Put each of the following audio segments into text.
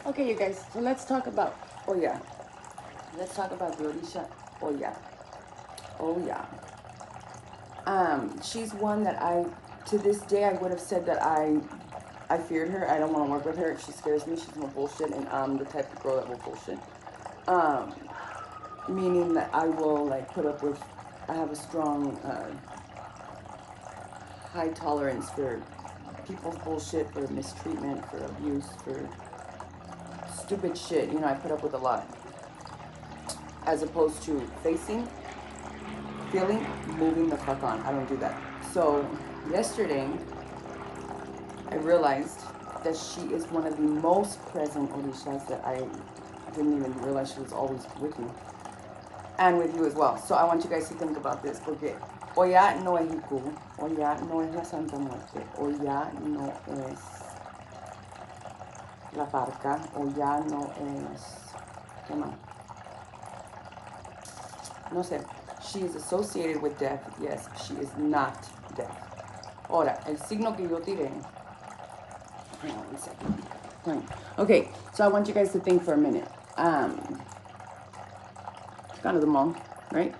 Okay, you guys, so let's talk about, oh yeah, let's talk about the Orisha. Oh yeah, oh yeah. She's one that to this day, I would have said that I feared her. I don't want to work with her. She scares me. She's no bullshit, and I'm the type of girl that will bullshit. Um, Meaning that I will like put up with. I have a strong, high tolerance for people's bullshit, for mistreatment, for abuse, for stupid shit. You know, I put up with a lot, as opposed to facing, feeling, moving the fuck on. I don't do that. So yesterday, I realized that she is one of the most present Orishas that I didn't even realize she was always with me. And with you as well. So I want you guys to think about this, porque Oya no es Iku, Oya no es la Santa Muerte, Oya no es la Parca, Oya no es, ¿qué más? No sé. She is associated with death, yes, she is not death. Ahora, el signo que yo tiré, hang on one second. Fine. Okay, so I want you guys to think for a minute. You've gone to the mall, right?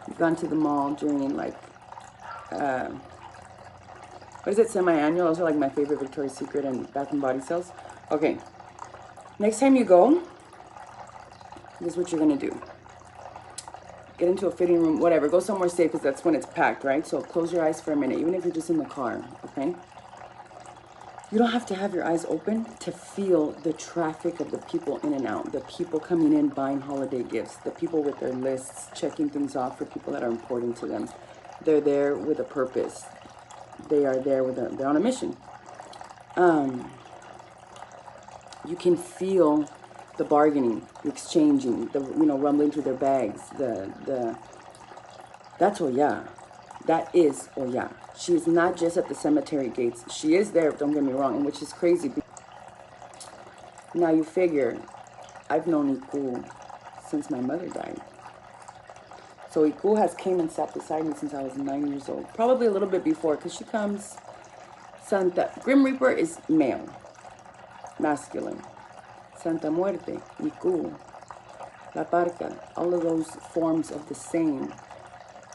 You've gone to the mall during like, what is it, semi-annual? Those are like my favorite Victoria's Secret and Bath and Body sales. Okay, next time you go, this is what you're gonna do. Get into a fitting room, whatever, go somewhere safe because that's when it's packed, right? So close your eyes for a minute, even if you're just in the car, okay? You don't have to have your eyes open to feel the traffic of the people in and out, the people coming in buying holiday gifts, the people with their lists, checking things off for people that are important to them. They're there with a purpose. They are there they're on a mission. You can feel the bargaining, the exchanging, the rumbling through their bags. That's Oya. That is Oya. She is not just at the cemetery gates. She is there, don't get me wrong, and which is crazy. Now you figure, I've known Iku since my mother died. So Iku has came and sat beside me since I was 9 years old. Probably a little bit before, because she comes, Santa, Grim Reaper is male, masculine. Santa Muerte, Iku, La Parca, all of those forms of the same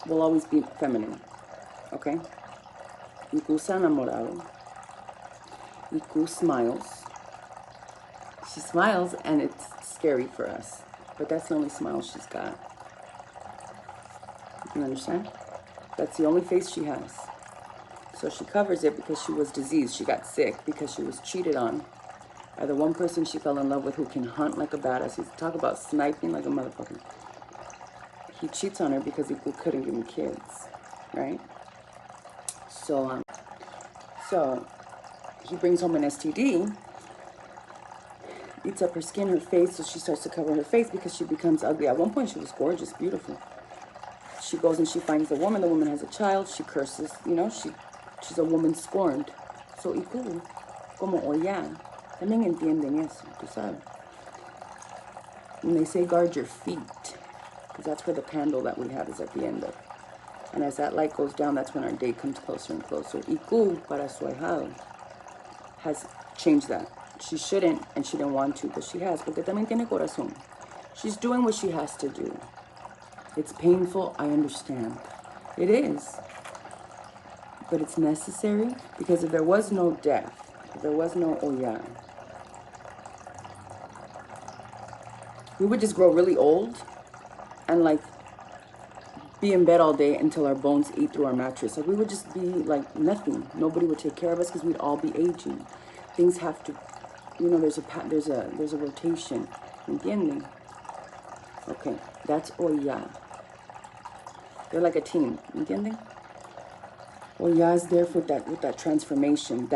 will always be feminine, okay? Iku se enamorado. Iku smiles. She smiles and it's scary for us, but that's the only smile she's got. You understand? That's the only face she has. So she covers it because she was diseased. She got sick because she was cheated on by the one person she fell in love with who can hunt like a badass. He's talk about sniping like a motherfucker. He cheats on her because he couldn't give him kids, right? So he brings home an STD, eats up her skin, her face, so she starts to cover her face because she becomes ugly. At one point, she was gorgeous, beautiful. She goes and she finds the woman has a child, she curses, she's a woman scorned. So, Iku, como Oya, también entienden eso, tú sabes. And they say guard your feet, because that's where the candle that we have is at the end of. And as that light goes down, that's when our day comes closer and closer. Iku, para su ahijado, has changed that. She shouldn't, and she didn't want to, but she has, porque también tiene corazón. She's doing what she has to do. It's painful, I understand. It is. But it's necessary, because if there was no death, if there was no Oya, we would just grow really old and like be in bed all day until our bones eat through our mattress. Like we would just be like nothing. Nobody would take care of us because we'd all be aging. Things have to, there's a rotation. ¿Entienden? Okay, that's Oya. They're like a team. ¿Entienden? Oya is there with that transformation.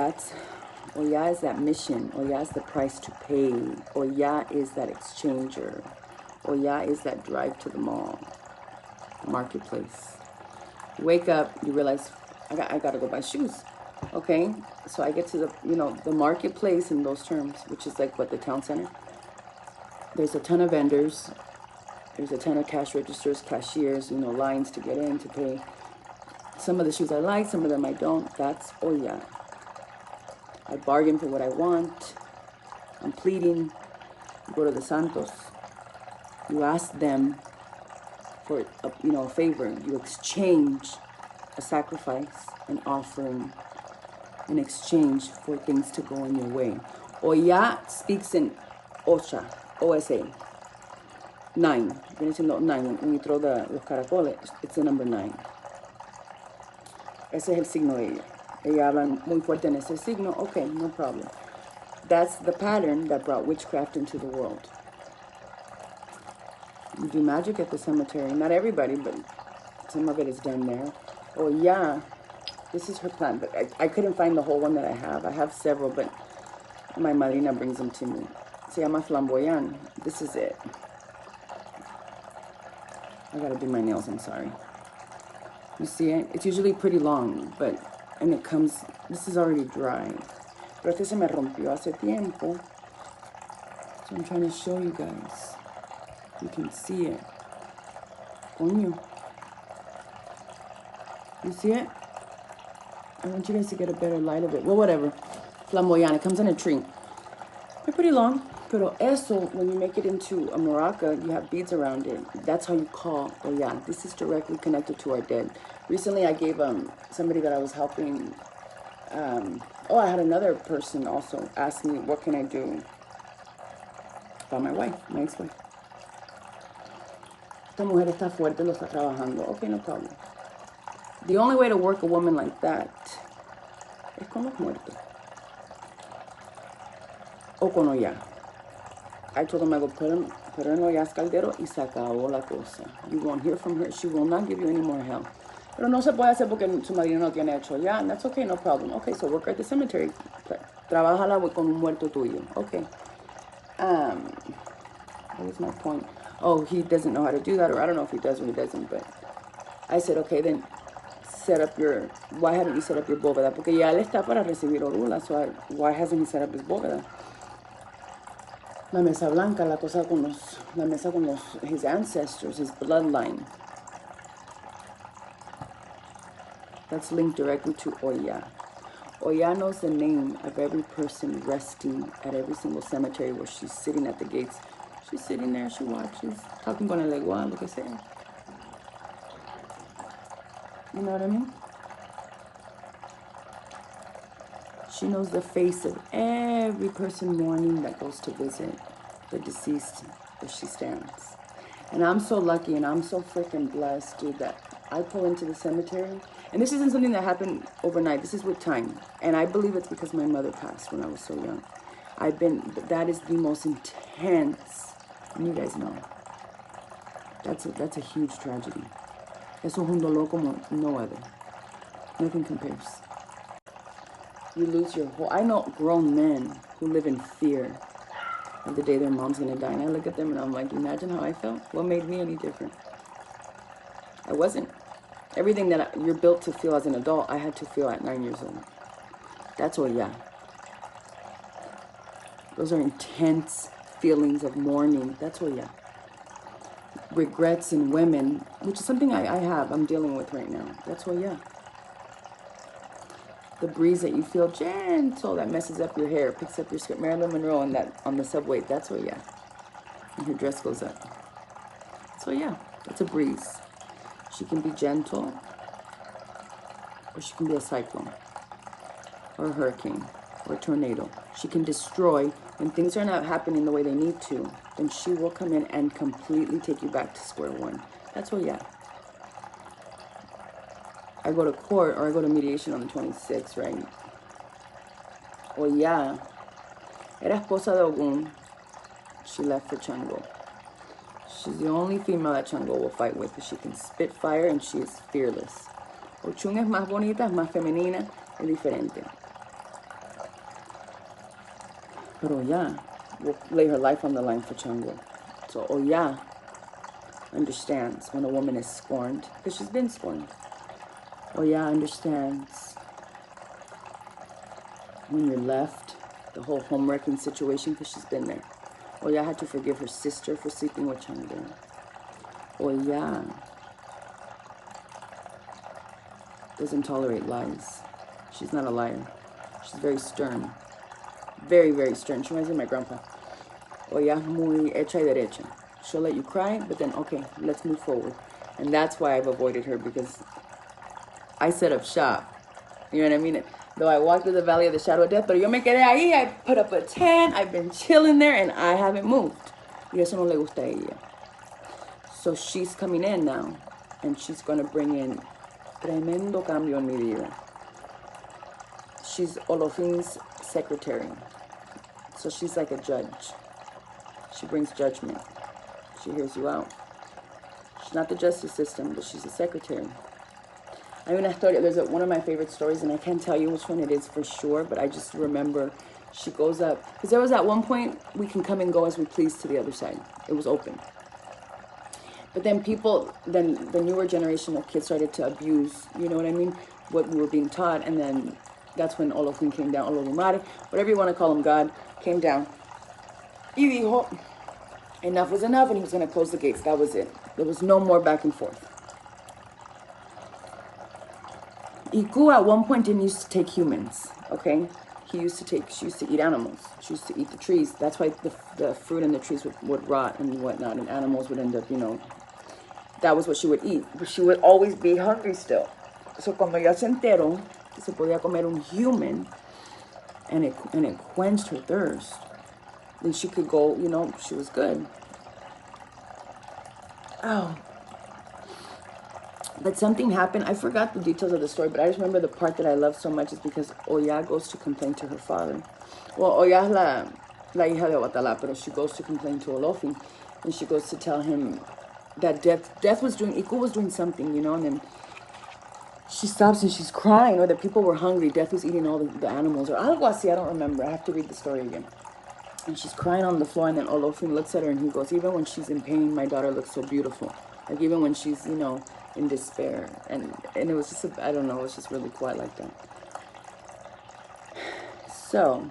Oya is that mission. Oya is the price to pay. Oya is that exchanger. Oya is that drive to the mall, marketplace. You wake up, you realize, I gotta go buy shoes. Okay, so I get to the marketplace in those terms, which is like the town center. There's a ton of vendors. There's a ton of cash registers, cashiers, lines to get in, to pay. Some of the shoes I like, some of them I don't. That's Oya. I bargain for what I want. I'm pleading. You go to the Santos. You ask them for a favor. You exchange a sacrifice, an offering, in exchange for things to go in your way. Oya speaks in Osha, OSA. 9. Viene siendo 9. When you throw los caracoles, it's the number 9. Ese es el signo de ella. Ella habla muy fuerte en ese signo. Okay, no problem. That's the pattern that brought witchcraft into the world. You do magic at the cemetery. Not everybody, but some of it is done there. Oh, yeah. This is her plan. But I couldn't find the whole one that I have. I have several, but my madrina brings them to me. Se llama flamboyant. This is it. I gotta do my nails, I'm sorry. You see it? It's usually pretty long, and it comes, this is already dry. Pero este se me rompió hace tiempo. So I'm trying to show you guys. You can see it. Coño. You see it? I want you guys to get a better light of it. Well, whatever. Flamboyant. It comes in a tree. They're pretty long. Pero eso, when you make it into a maraca, you have beads around it. That's how you call. Oh, yeah. This is directly connected to our dead. Recently, I gave somebody that I was helping. I had another person also ask me, what can I do about my wife, my ex-wife? Esta mujer está fuerte, lo está trabajando. Okay, no problem. The only way to work a woman like that es con los muertos. O con olla. I told him I would put her in ollas caldero y se acabó la cosa. You won't hear from her. She will not give you any more help. Pero no se puede hacer porque su marido no tiene hecho ya. And that's okay, no problem. Okay, so work at the cemetery. Trabájala con un muerto tuyo. Okay. What was my point? Oh, he doesn't know how to do that, or I don't know if he does or he doesn't, but I said, okay, then why haven't you set up your bóveda? Porque ya él está para recibir orula, so why hasn't he set up his bóveda? La mesa blanca, la mesa con his ancestors, his bloodline. That's linked directly to Oya. Oya knows the name of every person resting at every single cemetery where she's sitting at the gates. She's sitting there, she watches, talking con el igual, lo que sea. You know what I mean? She knows the face of every person mourning that goes to visit the deceased where she stands. And I'm so lucky and I'm so freaking blessed, dude, that I pull into the cemetery. And this isn't something that happened overnight. This is with time. And I believe it's because my mother passed when I was so young. That is the most intense, and you guys know. That's a huge tragedy. Eso es un dolor como no other. Nothing compares. You lose your whole... I know grown men who live in fear of the day their mom's gonna die. And I look at them and I'm like, imagine how I felt. What made me any different? I wasn't. Everything that you're built to feel as an adult, I had to feel at 9 years old. That's all, yeah. Those are intense feelings of mourning. That's all, yeah. Regrets in women, which is something I'm dealing with right now. That's all, yeah. The breeze that you feel gentle that messes up your hair, picks up your skirt. Marilyn Monroe on the subway. That's all, yeah. And her dress goes up. So yeah, that's a breeze. She can be gentle, or she can be a cyclone, or a hurricane, or a tornado. She can destroy. When things are not happening the way they need to, then she will come in and completely take you back to square one. That's what, yeah. I go to court, or I go to mediation on the 26th, right? Oh, yeah. Era esposa de Ogun. She left for Chango. She's the only female that Chango will fight with, because she can spit fire and she is fearless. Ochun es más bonita, es más femenina, es diferente. But Oya will lay her life on the line for Chango. So Oya understands when a woman is scorned, because she's been scorned. Oya understands when you're left, the whole home wrecking situation, because she's been there. Oya had to forgive her sister for sleeping with Chango. Oya doesn't tolerate lies. She's not a liar. She's very stern. Very, very stern. She reminds me of my grandpa. Oya es muy hecha y derecha. She'll let you cry, but then, okay, let's move forward. And that's why I've avoided her, because I set up shop. You know what I mean? Though I walked through the valley of the shadow of death, pero yo me quedé ahí, I put up a tent, I've been chilling there, and I haven't moved. Y eso no le gusta a ella. So she's coming in now, and she's going to bring in tremendo cambio en mi vida. She's Olofin's secretary. So she's like a judge. She brings judgment. She hears you out. She's not the justice system, but she's a secretary. I mean, there's one of my favorite stories, and I can't tell you which one it is for sure, but I just remember she goes up, because there was at one point, we can come and go as we please to the other side. It was open. But then then the newer generation of kids started to abuse, you know what I mean, what we were being taught, and then that's when Olofin came down, Olodumare, whatever you want to call him, God, came down. Y dijo, enough was enough, and he was going to close the gates. That was it. There was no more back and forth. Iku at one point didn't used to take humans, okay? She used to eat animals. She used to eat the trees. That's why the fruit and the trees would rot and whatnot, and animals would end up, that was what she would eat. But she would always be hungry still. So cuando ella se enteró que se podía comer un human, and it quenched her thirst, then she could go, she was good. Oh. But something happened. I forgot the details of the story, but I just remember the part that I love so much is because Oya goes to complain to her father. Well, Oya es la hija de Obatala, but she goes to complain to Olofin, and she goes to tell him that Death was doing, Iku was doing something, and then she stops and she's crying, or that people were hungry. Death was eating all the animals, or algo así, I don't remember. I have to read the story again. And she's crying on the floor, and then Olofin looks at her and he goes, even when she's in pain, my daughter looks so beautiful. Like even when she's, in despair. And it was just, I don't know, it was just really quiet like that. So,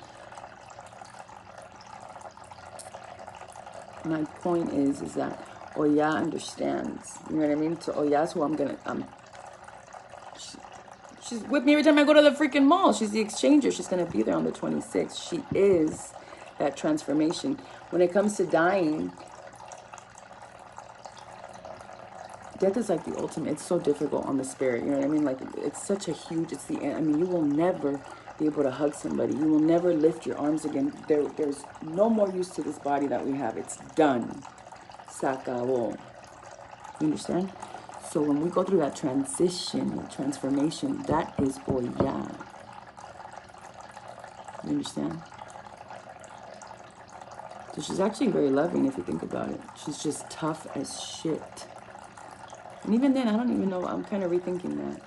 my point is that Oya understands. You know what I mean? So Oya's who she's with me every time I go to the freaking mall. She's the exchanger. She's going to be there on the 26th. She is that transformation. When it comes to dying, death is like the ultimate. It's so difficult on the spirit. You know what I mean? Like, it's such a huge, you will never be able to hug somebody. You will never lift your arms again. There's no more use to this body that we have. It's done. Se acabó. You understand? So when we go through that transition, transformation, that is Oya. You understand? So she's actually very loving if you think about it. She's just tough as shit. And even then, I don't even know. I'm kind of rethinking that.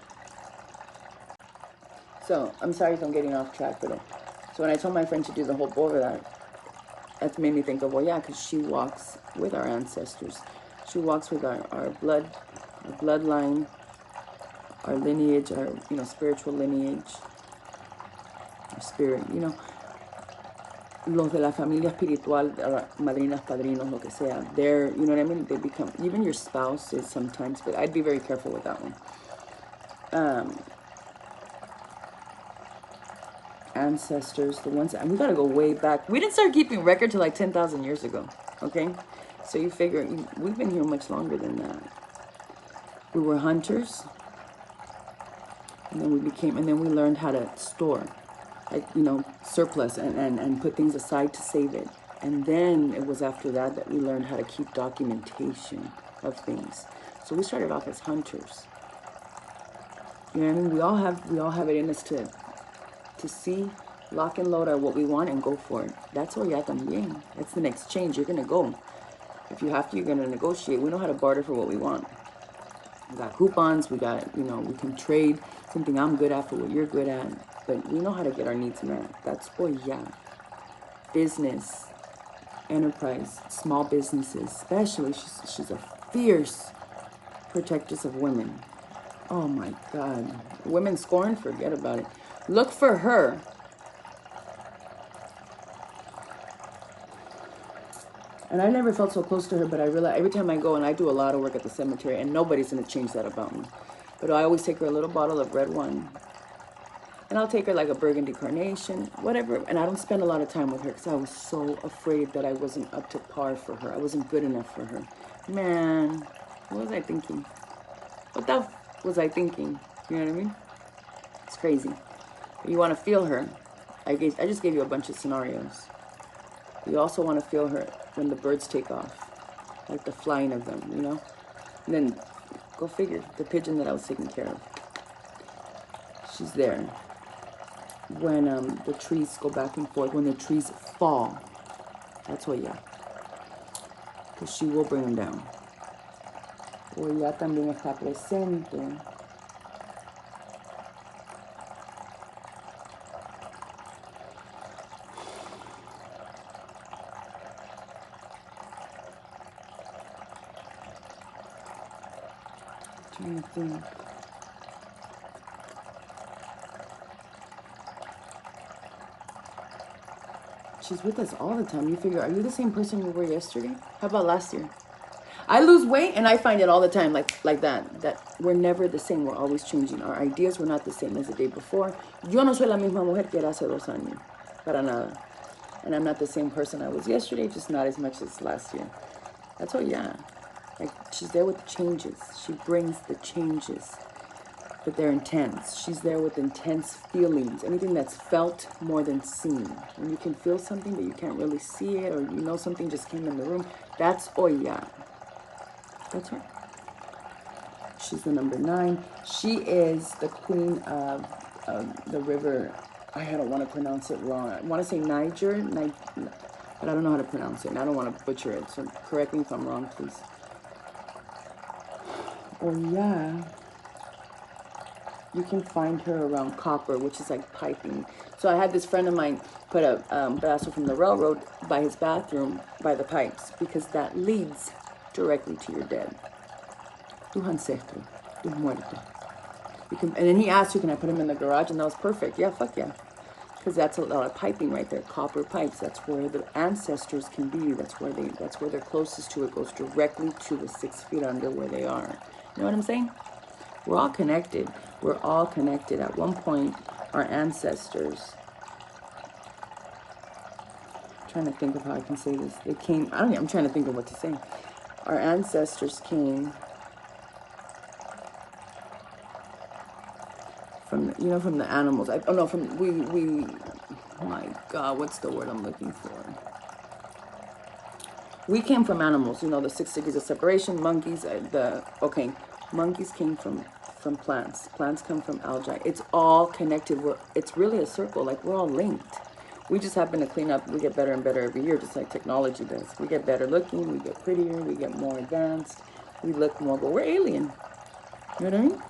So, I'm sorry if I'm getting off track, but so when I told my friend to do the whole board, that made me think of, well, yeah, because she walks with our ancestors. She walks with our bloodline, our lineage, our, spiritual lineage, our spirit, Los de la familia espiritual, madrinas, padrinos, lo que sea, they're, you know what I mean? They become, even your spouse is sometimes, but I'd be very careful with that one. Ancestors, the ones, and we gotta go way back. We didn't start keeping record till like 10,000 years ago, okay? So you figure, we've been here much longer than that. We were hunters, and then we learned how to store. Like, surplus and put things aside to save it. And then it was after that we learned how to keep documentation of things. So we started off as hunters. You know what I mean? We all have it in us to see, lock and load what we want and go for it. That's Oya también. That's the next change. You're gonna go. If you have to, you're gonna negotiate. We know how to barter for what we want. We got coupons, we got, we can trade something I'm good at for what you're good at. But we know how to get our needs met. That's Oya. Business, enterprise, small businesses, especially. She's a fierce protectress of women. Oh my God. Women scorn, forget about it. Look for her. And I never felt so close to her, but I realize every time I go, and I do a lot of work at the cemetery, and nobody's going to change that about me. But I always take her a little bottle of red wine. And I'll take her like a burgundy carnation, whatever. And I don't spend a lot of time with her because I was so afraid that I wasn't up to par for her. I wasn't good enough for her. Man, what was I thinking? What the was I thinking? You know what I mean? It's crazy. You want to feel her. I just gave you a bunch of scenarios. You also want to feel her when the birds take off, like the flying of them, you know? And then, go figure, the pigeon that I was taking care of. She's there. When the trees go back and forth, when the trees fall, that's what, yeah. Because she will bring them down. O ya también está presente. Trying to think. She's with us all the time. You figure, are you the same person you were yesterday? How about last year? I lose weight and I find it all the time like that we're never the same. We're always changing. Our ideas were not the same as the day before. Yo no soy la misma mujer que era hace 2 años. Para nada. And I'm not the same person I was yesterday, just not as much as last year. That's what, yeah. Like, she's there with the changes. She brings the changes. But they're intense. She's there with intense feelings. Anything that's felt more than seen. When you can feel something but you can't really see it, or you know something just came in the room, that's Oya. That's her. She's the number 9. She is the queen of the river. I don't want to pronounce it wrong. I want to say Niger, but I don't know how to pronounce it, and I don't want to butcher it. So correct me if I'm wrong, please. Oya. You can find her around copper, which is like piping. So I had this friend of mine put a pedazo from the railroad by his bathroom, by the pipes, because that leads directly to your dead. Tu ancestro, tu muerto. And then he asked you, can I put him in the garage? And that was perfect. Yeah, fuck yeah. Because that's a lot of piping right there, copper pipes. That's where the ancestors can be. That's where they're closest to. It goes directly to the 6 feet under where they are. You know what I'm saying? We're all connected. We're all connected. At one point, our ancestors, I'm trying to think of how I can say this. They came, I'm trying to think of what to say. Our ancestors came from, from the animals. Oh my God, what's the word I'm looking for? We came from animals, the 6 degrees of separation, monkeys, monkeys came from plants. Plants come from algae. It's all connected. It's really a circle. Like, we're all linked. We just happen to clean up. We get better and better every year, just like technology does. We get better looking. We get prettier. We get more advanced. We look more, but we're alien. You know what I mean?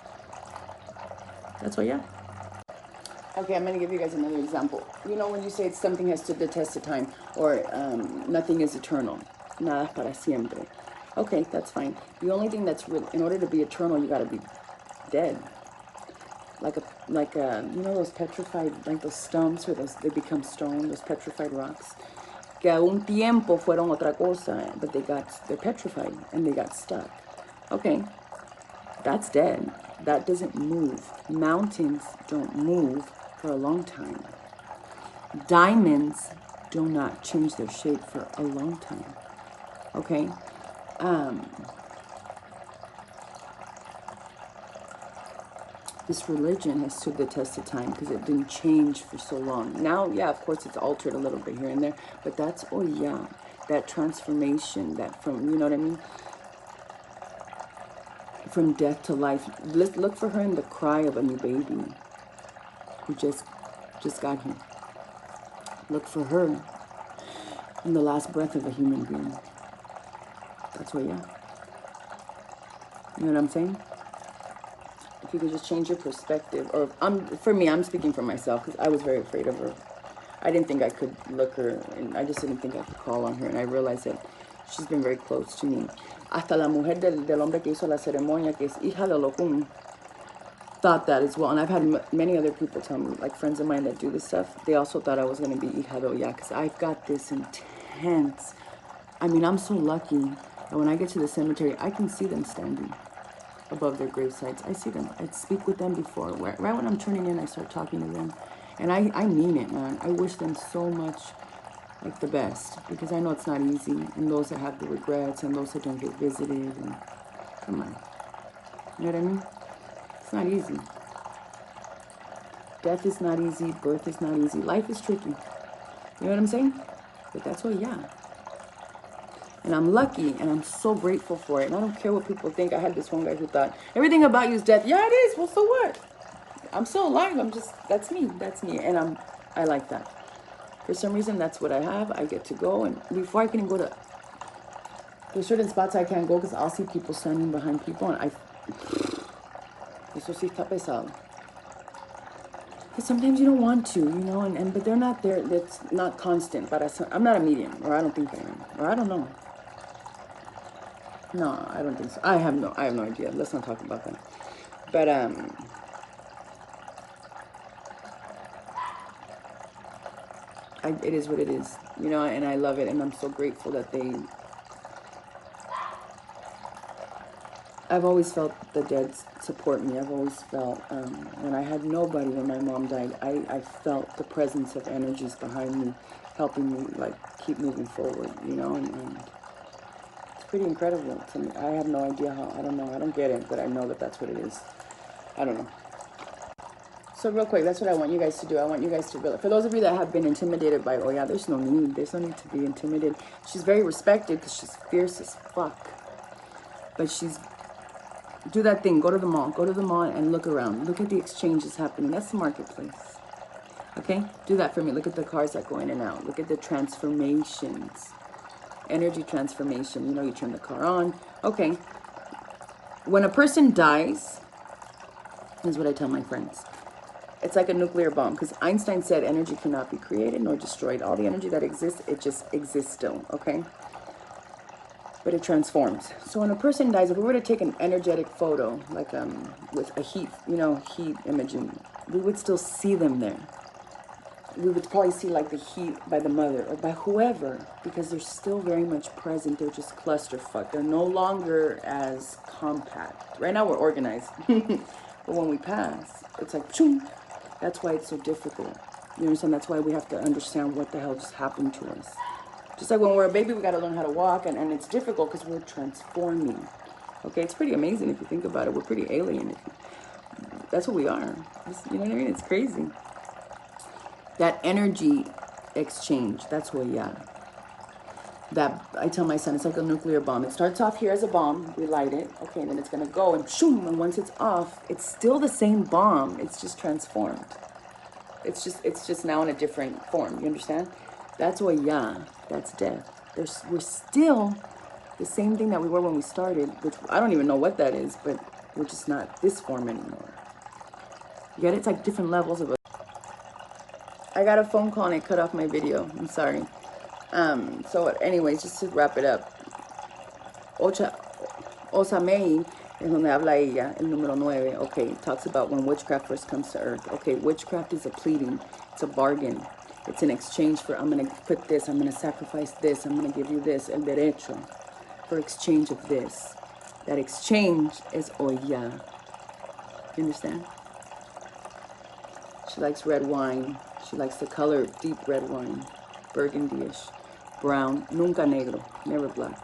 That's what, yeah. Okay, I'm going to give you guys another example. When you say something has stood the test of time, or nothing is eternal. Nada para siempre. Okay, that's fine. The only thing that's real, in order to be eternal, you got to be dead. Like those petrified, like those stumps, or they become stone, those petrified rocks. Que a un tiempo fueron otra cosa, but they're petrified and they got stuck. Okay, that's dead. That doesn't move. Mountains don't move for a long time. Diamonds do not change their shape for a long time. Okay? This religion has stood the test of time because it didn't change for so long. Now, yeah, of course, it's altered a little bit here and there, but that's, that transformation, that from, you know what I mean? From death to life. Look for her in the cry of a new baby who just got here. Look for her in the last breath of a human being. That's where, yeah. You know what I'm saying? If you could just change your perspective, or for me, I'm speaking for myself because I was very afraid of her. I didn't think I could look her, and I just didn't think I could call on her, and I realized that she's been very close to me. Hasta la mujer del hombre que hizo la ceremonia, que es hija de Locum, thought that as well. And I've had many other people tell me, like friends of mine that do this stuff, they also thought I was going to be hija de Oya, because I've got this intense, I'm so lucky that when I get to the cemetery, I can see them standing. above their gravesites. I see them. I speak with them before. Right when I'm turning in, I start talking to them. And I mean it, man. I wish them so much, like, the best. Because I know it's not easy. And those that have the regrets and those that don't get visited. And come on. You know what I mean? It's not easy. Death is not easy. Birth is not easy. Life is tricky. You know what I'm saying? But that's what, yeah. And I'm lucky, and I'm so grateful for it. And I don't care what people think. I had this one guy who thought, everything about you is death. Yeah, it is. Well, so what? I'm still alive. That's me. That's me. And I like that. For some reason, that's what I have. I get to go. And before I can even go to, there's certain spots I can't go because I'll see people standing behind people. And eso sí está pesado. Because sometimes you don't want to, you know, but they're not there. It's not constant. But I'm not a medium, or I don't think I am. Or I don't know. No, I don't think so. I have no idea. Let's not talk about that. But it is what it is, you know, and I love it, and I'm so grateful that I've always felt the dead support me. I've always felt, when I had nobody when my mom died, I felt the presence of energies behind me, helping me, like, keep moving forward, you know, and it's pretty incredible to me. I have no idea how, I don't know, I don't get it, but I know that that's what it is. I don't know. So real quick, that's what I want you guys to do. I want you guys to realize, for those of you that have been intimidated by, oh yeah, there's no need to be intimidated. She's very respected because she's fierce as fuck. But do that thing, go to the mall and look around. Look at the exchanges happening. That's the marketplace. Okay, do that for me. Look at the cars that go in and out. Look at the transformations, energy transformation. You know, you turn the car on. Okay, when a person dies, this is what I tell my friends. It's like a nuclear bomb, because Einstein said energy cannot be created nor destroyed. All the energy that exists, it just exists still, okay? But it transforms. So when a person dies, if we were to take an energetic photo, like with a heat imaging, we would still see them there. We would probably see like the heat by the mother or by whoever, because they're still very much present. They're just clusterfuck. They're no longer as compact. Right now we're organized. But when we pass, it's like, choom. That's why it's so difficult. You understand? That's why we have to understand what the hell just happened to us. Just like when we're a baby, we got to learn how to walk, and it's difficult because we're transforming. Okay, it's pretty amazing if you think about it. We're pretty alien. That's what we are. You know what I mean? It's crazy. That energy exchange, that's what, yeah. That, I tell my son, it's like a nuclear bomb. It starts off here as a bomb. We light it. Okay, and then it's going to go and shoom. And once it's off, it's still the same bomb. It's just transformed. It's just now in a different form. You understand? That's what, yeah, that's death. We're still the same thing that we were when we started, which I don't even know what that is, but we're just not this form anymore. You get it? It's like different levels of it. I got a phone call and it cut off my video. I'm sorry. So anyways, just to wrap it up, Osamei es donde habla ella, el número 9. Okay, it talks about when witchcraft first comes to earth. Okay, witchcraft is a pleading. It's a bargain. It's an exchange for, I'm going to put this, I'm going to sacrifice this, I'm going to give you this, el derecho, for exchange of this. That exchange is Oya. You understand? She likes red wine. She likes the color deep red wine, burgundy-ish. Brown, nunca negro, never black.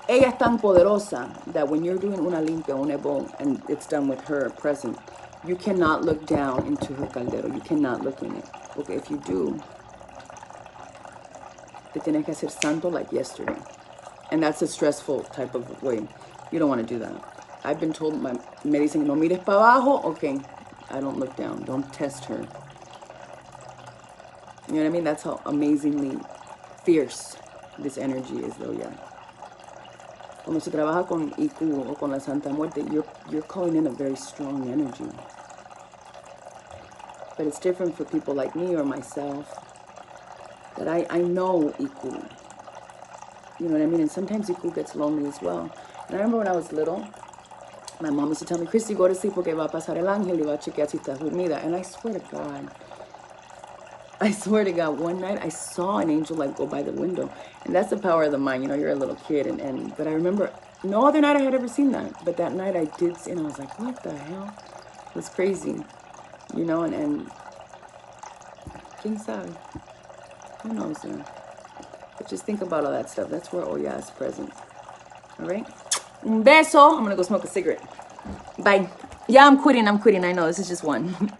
Ella es tan poderosa that when you're doing una limpia, un evo, and it's done with her present, you cannot look down into her caldero. You cannot look in it. Okay, if you do, te tienes que hacer santo like yesterday. And that's a stressful type of way. You don't want to do that. I've been told, me dicen, no mires para abajo. Okay, I don't look down. Don't test her. You know what I mean? That's how amazingly fierce this energy is, though, yeah. Cuando se trabaja con IQ o con la Santa Muerte, you're calling in a very strong energy. But it's different for people like me or myself, that I know IQ. You know what I mean? And sometimes IQ gets lonely as well. And I remember when I was little, my mom used to tell me, Christy, go to sleep porque va a pasar el ángel y va a chequear si estás dormida. And I swear to God, one night I saw an angel like go by the window. And that's the power of the mind. You know, you're a little kid. But I remember No other night I had ever seen that. But that night I did see, and I was like, what the hell? It was crazy. You know, and quién sabe? Who knows? But just think about all that stuff. That's where Oya is present. All right? Un beso. I'm going to go smoke a cigarette. Bye. Yeah, I'm quitting. I know. This is just one.